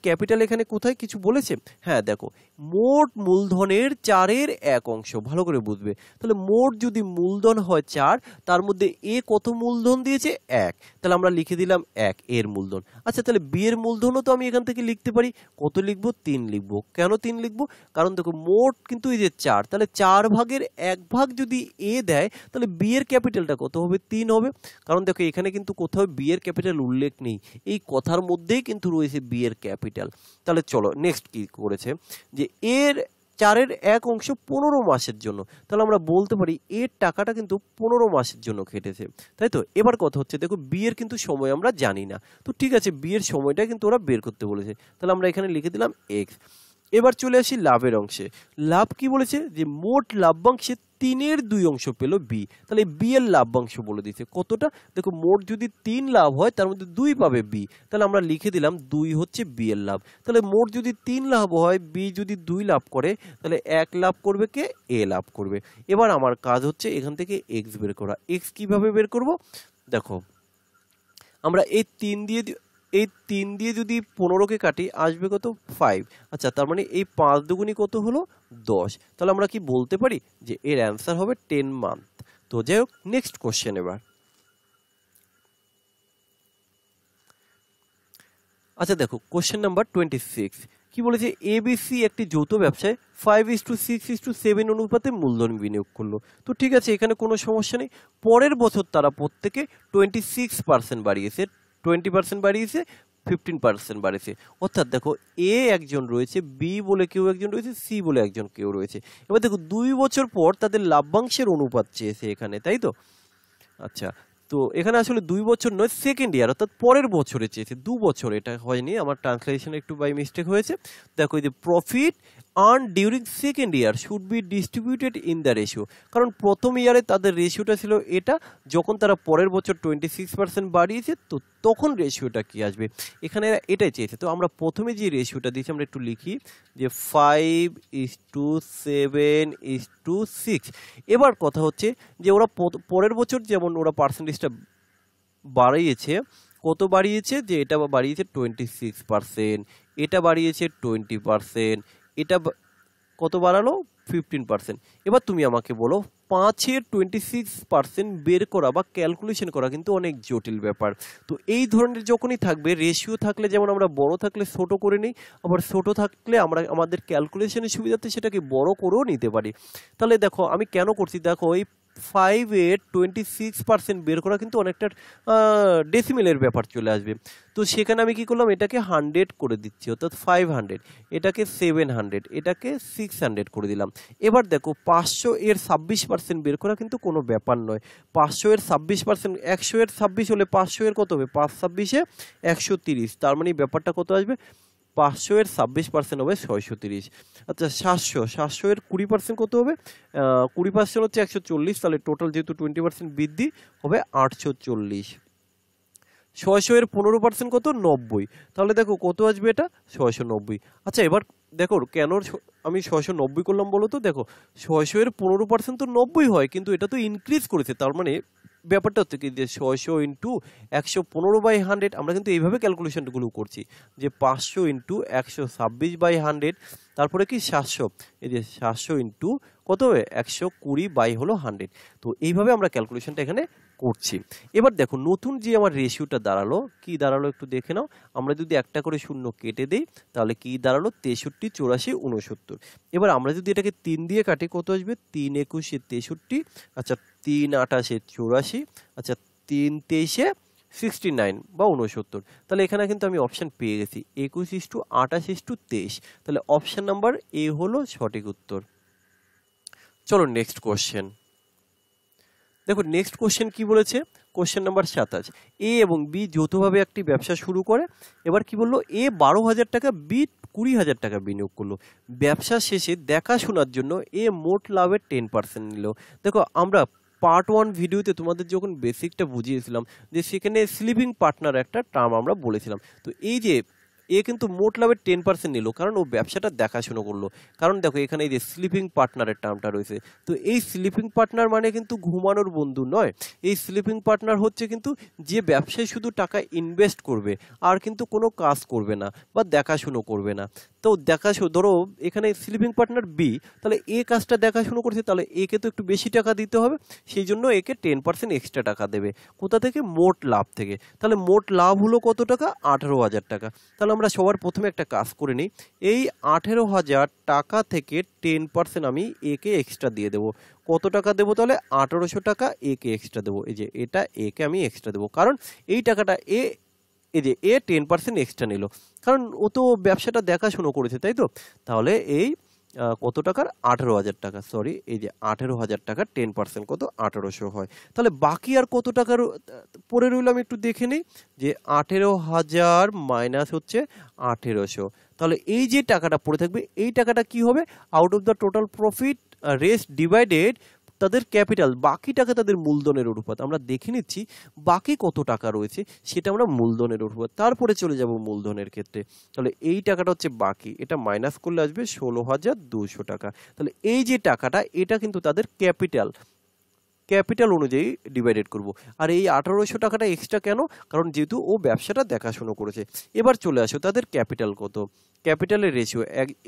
ক্যাপিটাল এখানে কোথায় কিছু বলেছে, হ্যাঁ দেখো মোট মূলধনের 4-এর 1 অংশ, ভালো করে বুঝবে। তাহলে মোট যদি মূলধন হয় 4, তার মধ্যে এ কত মূলধন দিয়েছে, 1, তাহলে আমরা লিখে দিলাম 1 এর মূলধন। আচ্ছা তাহলে বি এর মূলধনও তো আমি এখান থেকে লিখতে পারি, কত লিখবো, 3 লিখবো। কেন 3 লিখবো, কারণ দেখো মোট কিন্তু এই যে 4, তাহলে 4 ভাগের 1 ভাগ যদি এ দেয় তাহলে বি এর ক্যাপিটালটা কত হবে, 3 হবে। কারণ দেখো এখানে কিন্তু কোথাও বি এর ক্যাপিটাল উল্লেখ নেই, এই কথার মধ্যেই কিন্তু রয়েছে বি এর ক্যাপিটাল। তাহলে চলো নেক্সট কি করেছে, যে এর 4-এর 1 অংশ 15 মাসের জন্য, তাহলে আমরা বলতে পারি এর টাকাটা কিন্তু 15 মাসের জন্য কেটেছে, তাই তো। এবার কথা হচ্ছে দেখো বি এর কিন্তু সময় আমরা জানি না, তো ঠিক আছে বি এর সময়টা কিন্তু ওরা বের করতে বলেছে, তাহলে আমরা এখানে লিখে দিলাম এক্স। এবার চলে আসি লাভের অংশে। লাভ কি বলেছে, যে মোট লাভ্যাংশে 3-এর 2 অংশ পেল বি, তাহলে বি এর লাভ্যাংশ বলে দিয়েছে কতটা, দেখো মোট যদি 3 লাভ হয় তার মধ্যে 2 পাবে বি, তাহলে আমরা লিখে দিলাম 2 হচ্ছে বি এর লাভ। তাহলে মোট যদি 3 লাভ হয়, বি যদি 2 লাভ করে, তাহলে 1 লাভ করবে কে, এ লাভ করবে। এবার আমার কাজ হচ্ছে এখান থেকে এক্স বের করা। এক্স কিভাবে বের করব, দেখো আমরা এই 3 দিয়ে এই 3 দিয়ে যদি 15কে কাটি আসবে কত 5। আচ্ছা তার মানে এই 5 দুগুণী কত হলো 10। তাহলে আমরা কি বলতে পারি যে এর অ্যান্সার হবে 10 মান্থ। তো যাই হোক নেক্সট কোশ্চেন এবার। আচ্ছা দেখো কোশ্চেন নাম্বার 26 কি বলেছে, এবিসি একটি যৌথ ব্যবসায় 5:6:7 অনুপাতে মূলধন বিনিয়োগ করলো। তো ঠিক আছে, এখানে কোনো সমস্যা নেই। পরের বছর তারা প্রত্যেকে 26% বাড়িয়েছে, 20% বাড়িয়েছে, 15% বাড়িয়েছে। অর্থাৎ দেখো এ একজন রয়েছে, বি বলে কেউ একজন রয়েছে, সি বলে একজন কেউ রয়েছে। এবার দেখো 2 বছর পর তাদের লাভ্যাংশের অনুপাত চেয়েছে এখানে, তাই তো? আচ্ছা, তো এখানে আসলে 2 বছর নয়, সেকেন্ড ইয়ার অর্থাৎ পরের বছরে চেয়েছে, 2 বছর এটা হয়নি, আমার ট্রান্সলেশনে একটু বাই মিস্টেক হয়েছে। দেখো এই যে profit earn during second year should be distributed in the ratio, কারণ প্রথম ইয়ারে তাদের রেশিওটা ছিল এটা, যখন তারা পরের বছর 26% বাড়িয়েছে তো তখন রেশিওটা কি আসবে, এখানে এটাই চেয়েছে। তো আমরা প্রথমে যে রেশিওটা দিয়েছি আমরা একটু লিখি যে 5:7:6। এবার কথা হচ্ছে যে ওরা পরের বছর যেমন ওরা পার্সেন্টেজটা বাড়িয়েছে, কত বাড়িয়েছে, যে এটা বাড়িয়েছে 26%, এটা বাড়িয়েছে 20%, এটা কত বাড়ালো 15%। এবার তুমি আমাকে বলো 5-এর 26% বের করা বা ক্যালকুলেশন করা কিন্তু অনেক জটিল ব্যাপার। তো এই ধরনের যখনই থাকবে, রেশিও থাকলে যেমন আমরা বড় থাকলে ছোট করে নিই, আবার ছোট থাকলে আমরা আমাদের ক্যালকুলেশনের সুবিধাতে সেটাকে বড় করেও নিতে পারি। তাহলে দেখো আমি কেন করছি, দেখো এই 5-এর 26% বের করা কিন্তু অনেকটা ডেসিমেলের ব্যাপার চলে আসবে। তো সেখানে আমি কি করলাম, এটাকে 100 করে দিচ্ছি, অর্থাৎ 500, এটাকে 700, এটাকে 600 করে দিলাম। এবার দেখো 500-এর 26% বের করা কিন্তু কোনো ব্যাপার নয়। 500-এর 26%, 100-এর 26 হলে 500-এর কত হবে, 5×26 130, তার মানে ব্যাপারটা কত আসবে, 500-এর 26% হবে 630। আচ্ছা 700-এর 20% কত হবে, 20% হচ্ছে 140, তাহলে টোটাল যেহেতু 20% বৃদ্ধি হবে 840। 600-এর 15% কত, 90, তাহলে দেখো কত আসবে এটা 690। আচ্ছা এবার দেখো কেন আমি 690 করলাম বলো তো, দেখো 600-এর 15% তো 90 হয়, কিন্তু এটা তো ইনক্রিজ করেছে, তার মানে ব্যাপারটা হচ্ছে কি যে 600 ইন্টু 115/100, আমরা কিন্তু এইভাবে ক্যালকুলেশনগুলো করছি যে 500 ইন্টু 126/100, তারপরে কি 700, এই যে 700 ইন্টু কত হবে 120 হলো 100। তো এইভাবে আমরা ক্যালকুলেশনটা এখানে করছি। এবার দেখো নতুন যে আমার রেশিওটা দাঁড়ালো, কি দাঁড়ালো একটু দেখে নাও। আমরা যদি একটা করে শূন্য কেটে দেই তাহলে কি দাঁড়ালো, 63, 84, 69। এবার আমরা যদি এটাকে 3 দিয়ে কাটি কত আসবে, 3×21 63, আচ্ছা 3×28 84, আচ্ছা 3×23 69 বা 69। তাহলে এখানে কিন্তু আমি অপশন পেয়ে গেছি 21:28:23, তাহলে অপশন নাম্বার এ হলো সঠিক উত্তর। চলো নেক্সট কোশ্চেন দেখো। নেক্সট কোশ্চেন কি বলেছে, কোশ্চেন নাম্বার 27, এ এবং বি যৌথভাবে একটি ব্যবসা শুরু করে। এবার কি বললো, এ 12,000 টাকা, বি 20,000 টাকা বিনিয়োগ করলো। ব্যবসা শেষে দেখাশোনার জন্য এ মোট লাভের 10% নিল। দেখো আমরা পার্ট 1 ভিডিওতে তোমাদের যখন বেসিকটা বুঝিয়েছিলাম যে সেখানে স্লিপিং পার্টনার একটা টার্ম আমরা বলেছিলাম। তো এই যে এ কিন্তু মোট লাভের 10% নিল, কারণ ও ব্যবসাটা দেখাশোনা করলো। কারণ দেখো এখানে এই যে স্লিপিং পার্টনারের টার্মটা রয়েছে, তো এই স্লিপিং পার্টনার মানে কিন্তু ঘুমানোর বন্ধু নয়। এই স্লিপিং পার্টনার হচ্ছে কিন্তু যে ব্যবসায় শুধু টাকা ইনভেস্ট করবে আর কিন্তু কোনো কাজ করবে না বা দেখাশুনো করবে না। তো দেখাশোনা, ধরো এখানে স্লিপিং পার্টনার বি, তাহলে এ কাজটা দেখাশুনো করছে, তাহলে একে তো একটু বেশি টাকা দিতে হবে, সেই জন্য একে 10% এক্সট্রা টাকা দেবে। কোথা থেকে, মোট লাভ থেকে। তাহলে মোট লাভ হলো কত টাকা, 18,000 টাকা। তাহলে আমরা সবার প্রথমে একটা কাজ করে নিই, এই 18,000 টাকা থেকে 10% আমি একে এক্সট্রা দিয়ে দেবো। কত টাকা দেবো, তাহলে 1800 টাকা একে এক্সট্রা দেবো। এই যে এটা একে আমি এক্সট্রা দেবো, কারণ এই টাকাটা এই যে এ 10% এক্সট্রা নিল, কারণ ও তো ব্যবসাটা দেখাশুনো করেছে, তাই তো। তাহলে এই কত টাকার, 18,000 টাকা, সরি এই যে 18,000 টাকার 10% কত, 1800 হয়। তাহলে বাকি আর কত টাকার পরে রইল, আমি একটু দেখে নিই যে 18,000 মাইনাস হচ্ছে 1800। তাহলে এই যে টাকাটা পড়ে থাকবে, এই টাকাটা কি হবে, out of the total profit rest divided তাদের ক্যাপিটাল, বাকি টাকা তাদের মূলধনের অনুপাত। আমরা দেখে নিচ্ছি বাকি কত টাকা রয়েছে, সেটা আমরা মূলধনের অনুপাত, তারপরে চলে যাব মূলধনের ক্ষেত্রে। তাহলে এই টাকাটা হচ্ছে বাকি, এটা মাইনাস করলে আসবে 16,200 টাকা। তাহলে এই যে টাকাটা, এটা কিন্তু তাদের ক্যাপিটাল, ক্যাপিটাল অনুযায়ী ডিভাইডেড করব। আর এই 1800 টাকাটা এক্সট্রা কেন? কারণ যেহেতু ও ব্যবসাটা দেখাশোনা করেছে। এবার চলে আসো তাদের ক্যাপিটাল কত। ক্যাপিটালের রেশিও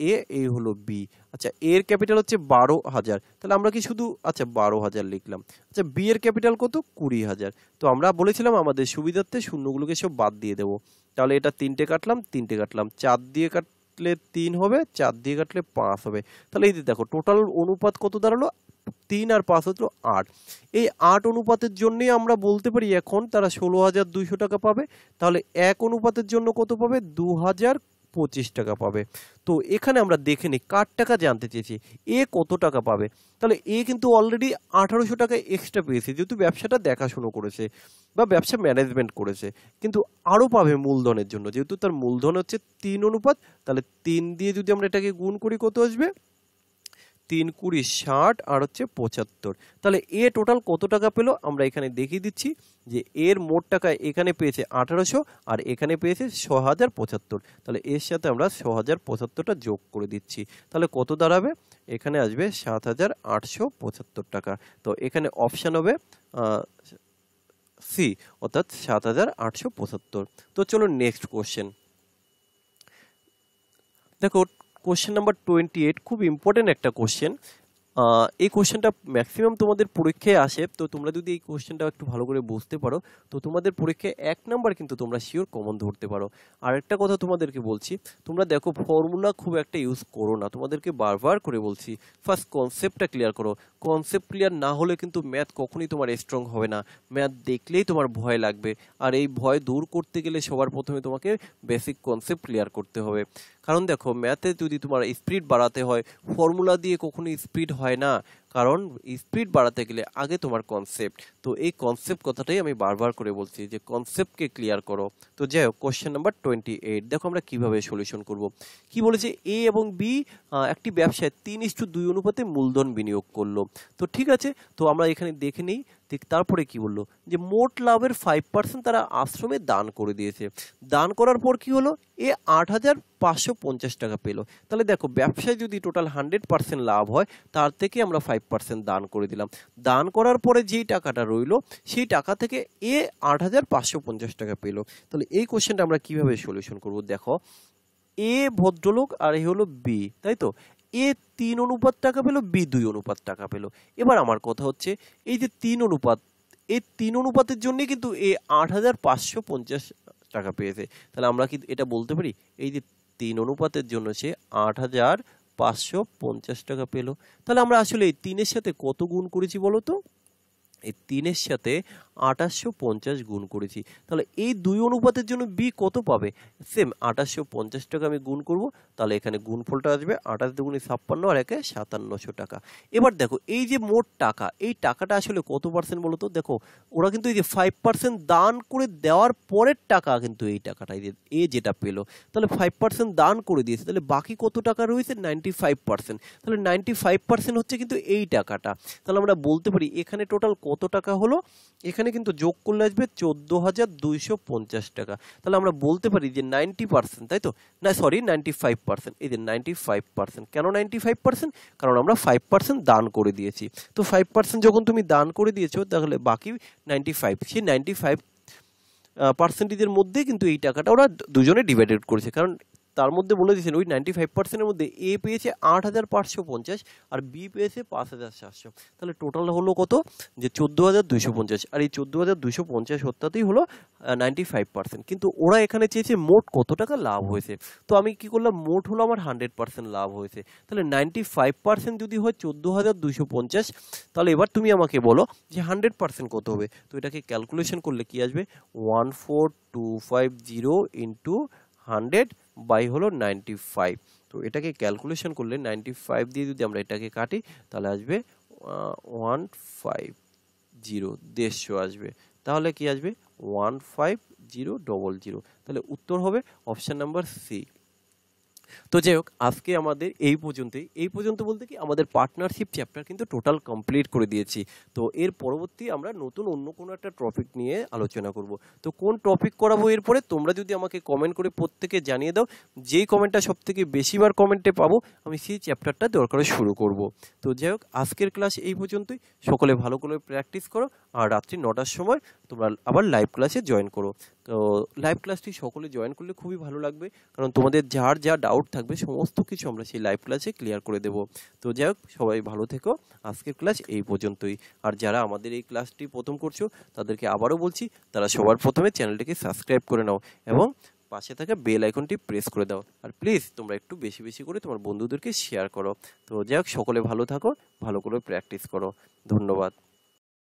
এ এই হলো বি। আচ্ছা, এর ক্যাপিটাল হচ্ছে 12,000, তাহলে আমরা কি শুধু 12,000 লিখলাম। আচ্ছা, বি এর ক্যাপিটাল কত? 20,000। তো আমরা বলেছিলাম আমাদের সুবিধার্থে শূন্যগুলোকে সব বাদ দিয়ে দেবো। তাহলে এটা 3টে কাটলাম, 3টে কাটলাম, 4 দিয়ে কাটলে 3 হবে, 4 দিয়ে কাটলে 5 হবে। তাহলে এই যে দেখো টোটাল অনুপাত কত দাঁড়ালো? 3 আর 5 হলো 8। এই 8 অনুপাতের জন্যই আমরা বলতে পারি এখন তারা 16,200 টাকা পাবে। তাহলে 1 অনুপাতের জন্য কত পাবে? 2,025 টাকা পাবে। তো এখানে আমরা দেখে নিই কার টাকা জানতে চেয়েছি, এ কত টাকা পাবে। তাহলে এ কিন্তু অলরেডি 1800 টাকা এক্সট্রা পেয়েছে, যেহেতু ব্যবসাটা দেখাশুনো করেছে বা ব্যবসা ম্যানেজমেন্ট করেছে। কিন্তু আরও পাবে মূলধনের জন্য, যেহেতু তার মূলধন হচ্ছে 3 অনুপাত। তাহলে 3 দিয়ে যদি আমরা এটাকে গুণ করি কত আসবে? 3 20 60 আর হচ্ছে 75। তাহলে এ টোটাল কত টাকা পেলো আমরা এখানে দেখিয়ে দিচ্ছি যে এর মোট টাকা এখানে পেয়েছে 1800 আর এখানে পেয়েছে 6075। তাহলে এর সাথে আমরা 6075টা যোগ করে দিচ্ছি। তাহলে কত দাঁড়াবে? এখানে আসবে 7875 টাকা। তো এখানে অপশন হবে সি, অর্থাৎ 7875। তো চলো নেক্সট কোশ্চেন দেখো। কোশ্চেন নাম্বার 28 খুব ইম্পর্টেন্ট একটা কোশ্চেন। এই কোশ্চেনটা ম্যাক্সিমাম তোমাদের পরীক্ষায় আসে। তো তোমরা যদি এই কোশ্চেনটা একটু ভালো করে বুঝতে পারো তো তোমাদের পরীক্ষায় 1 নাম্বার কিন্তু তোমরা শিওর কমন ধরতে পারো। আর একটা কথা তোমাদেরকে বলছি, তোমরা দেখো ফর্মুলা খুব একটা ইউজ করো না, তোমাদেরকে বারবার করে বলছি ফার্স্ট কনসেপ্টটা ক্লিয়ার করো। কনসেপ্ট ক্লিয়ার না হলে কিন্তু ম্যাথ কখনোই তোমার স্ট্রং হবে না। ম্যাথ দেখলেই তোমার ভয় লাগবে, আর এই ভয় দূর করতে গেলে সবার প্রথমে তোমাকে বেসিক কনসেপ্ট ক্লিয়ার করতে হবে। কারণ দেখো ম্যাথে যদি তোমার স্পিড বাড়াতে হয়, ফর্মুলা দিয়ে কখনো স্পিড হয় না। কারণ স্পিড বাড়াতে গেলে আগে তোমার কনসেপ্ট। তো এই কনসেপ্ট কথাটাই আমি বারবার করে বলছি যে কনসেপ্টকে ক্লিয়ার করো। তো যাই হোক, কোশ্চেন নাম্বার 28 দেখো আমরা কিভাবে সলিউশন করব। কি বলেছে? এ এবং বি একটি ব্যবসায় 3:2 অনুপাতে মূলধন বিনিয়োগ করলো। তো ঠিক আছে, তো আমরা এখানে দেখে নিই। ঠিক তারপরে কি বললো যে মোট লাভের 5% তারা আশ্রমে দান করে দিয়েছে। দান করার পর কি হলো? এ 8,550 টাকা পেলো। তাহলে দেখো ব্যবসায় যদি টোটাল 100% লাভ হয় তার থেকে আমরা 5% দান করে দিলাম। দান করার পরে যেই টাকাটা রইলো সেই টাকা থেকে এ 8,550 টাকা পেলো। তাহলে এই কোশ্চেনটা আমরা কিভাবে সলিউশন করব? দেখো, এ ভদ্রলোক আর এ হলো বি, তাই তো? এ 3 অনুপাত টাকা পেলো, বি 2 অনুপাত টাকা পেলো। এবার আমার কথা হচ্ছে এই যে 3 অনুপাত, এই 3 অনুপাতের জন্য কিন্তু এ 8,550 টাকা পেয়েছে। তাহলে আমরা কি এটা বলতে পারি এই যে 3 অনুপাতের জন্য সে 8,550 টাকা পেলো? তাহলে আমরা আসলে এই 3-এর সাথে কত গুণ করেছি বলো তো? এই 3-এর সাথে 2850 গুণ করেছি। তাহলে এই 2 অনুপাতের জন্য বি কত পাবে? সেম 2850 টাকা আমি গুণ করব। তাহলে এখানে গুণফলটা আসবে 28 দুগুণে 56 আর 1-এ 5700 টাকা। এবার দেখো এই যে মোট টাকা, এই টাকাটা আসলে কত পার্সেন্ট বলো তো? দেখো ওরা কিন্তু এই যে 5% দান করে দেওয়ার পরের টাকা কিন্তু এই টাকাটা, এই যে এ যেটা পেলো, তাহলে 5% দান করে দিয়েছে। তাহলে বাকি কত টাকা রয়েছে? 95%। তাহলে 95% হচ্ছে কিন্তু এই টাকাটা। তাহলে আমরা বলতে পারি এখানে টোটাল কত টাকা হলো? এখানে কিন্তু যোগ করলে আসবে 14,250 টাকা। তাহলে আমরা বলতে পারি যে 90%, তাই তো? না সরি, 95%। এই যে 95%। কেন 95%? কারণ আমরা 5% দান করে দিয়েছি। তো 5% যখন তুমি দান করে দিয়েছো তাহলে বাকি 95, সেই 95 পার্সেন্টেজের মধ্যে কিন্তু এই টাকাটা ওরা দুজনে ডিভাইডেড করেছে। কারণ তার মধ্যে বলে দিয়েছেন ওই 95%-এর মধ্যে এ পেয়েছে 8,550 আর বি পেয়েছে 5,700। তাহলে টোটাল হলো কত? যে 14,250। আর এই 14,250 হত্যাতেই হলো 95%। কিন্তু ওরা এখানে চেয়েছে মোট কত টাকা লাভ হয়েছে। তো আমি কি করলাম, মোট হলো আমার 100% লাভ হয়েছে। তাহলে 95% যদি হয় 14,250, তাহলে এবার তুমি আমাকে বলো যে 100% কত হবে। তো এটাকে ক্যালকুলেশন করলে কি আসবে? 14,250 ইন্টু 100 বাই হলো 95। তো এটাকে ক্যালকুলেশন করলে 95 দিয়ে যদি আমরা এটাকে কাটি তাহলে আসবে 150, 150 আসবে। তাহলে কি আসবে? 15000। তাহলে উত্তর হবে অপশন নাম্বার সি। তো যাই হোক, আজকে আমাদের এই পর্যন্ত বলতে কি আমাদের পার্টনারশিপ চ্যাপ্টার কিন্তু টোটাল কমপ্লিট করে দিয়েছি। তো এর পরবর্তী আমরা নতুন অন্য কোনো একটা টপিক নিয়ে আলোচনা করব। তো কোন টপিক করাবো এরপরে তোমরা যদি আমাকে কমেন্ট করে প্রত্যেকে জানিয়ে দাও, যেই কমেন্টটা সব থেকে বেশিবার কমেন্টে পাবো আমি সেই চ্যাপ্টারটা দরকারে শুরু করব। তো যাই হোক, আজকের ক্লাস এই পর্যন্তই। সকলে ভালো করে প্র্যাকটিস করো, আর রাত্রি 9টার সময় তোমরা আবার লাইভ ক্লাসে জয়েন করো। তো লাইভ ক্লাসটি সকলে জয়েন করলে খুবই ভালো লাগবে, কারণ তোমাদের যার যা ডাউট থাকবে সমস্ত কিছু আমরা সেই লাইভ ক্লাসে ক্লিয়ার করে দেব। তো যাই হোক, সবাই ভালো থেকো। আজকের ক্লাস এই পর্যন্তই। আর যারা আমাদের এই ক্লাসটি প্রথম করছো তাদেরকে আবারও বলছি, তারা সবার প্রথমে চ্যানেলটিকে সাবস্ক্রাইব করে নাও এবং পাশে থাকা বেল আইকনটি প্রেস করে দাও। আর প্লিজ তোমরা একটু বেশি বেশি করে তোমার বন্ধুদেরকে শেয়ার করো। তো যাই হোক, সকলে ভালো থাকো, ভালো করে প্র্যাকটিস করো। ধন্যবাদ।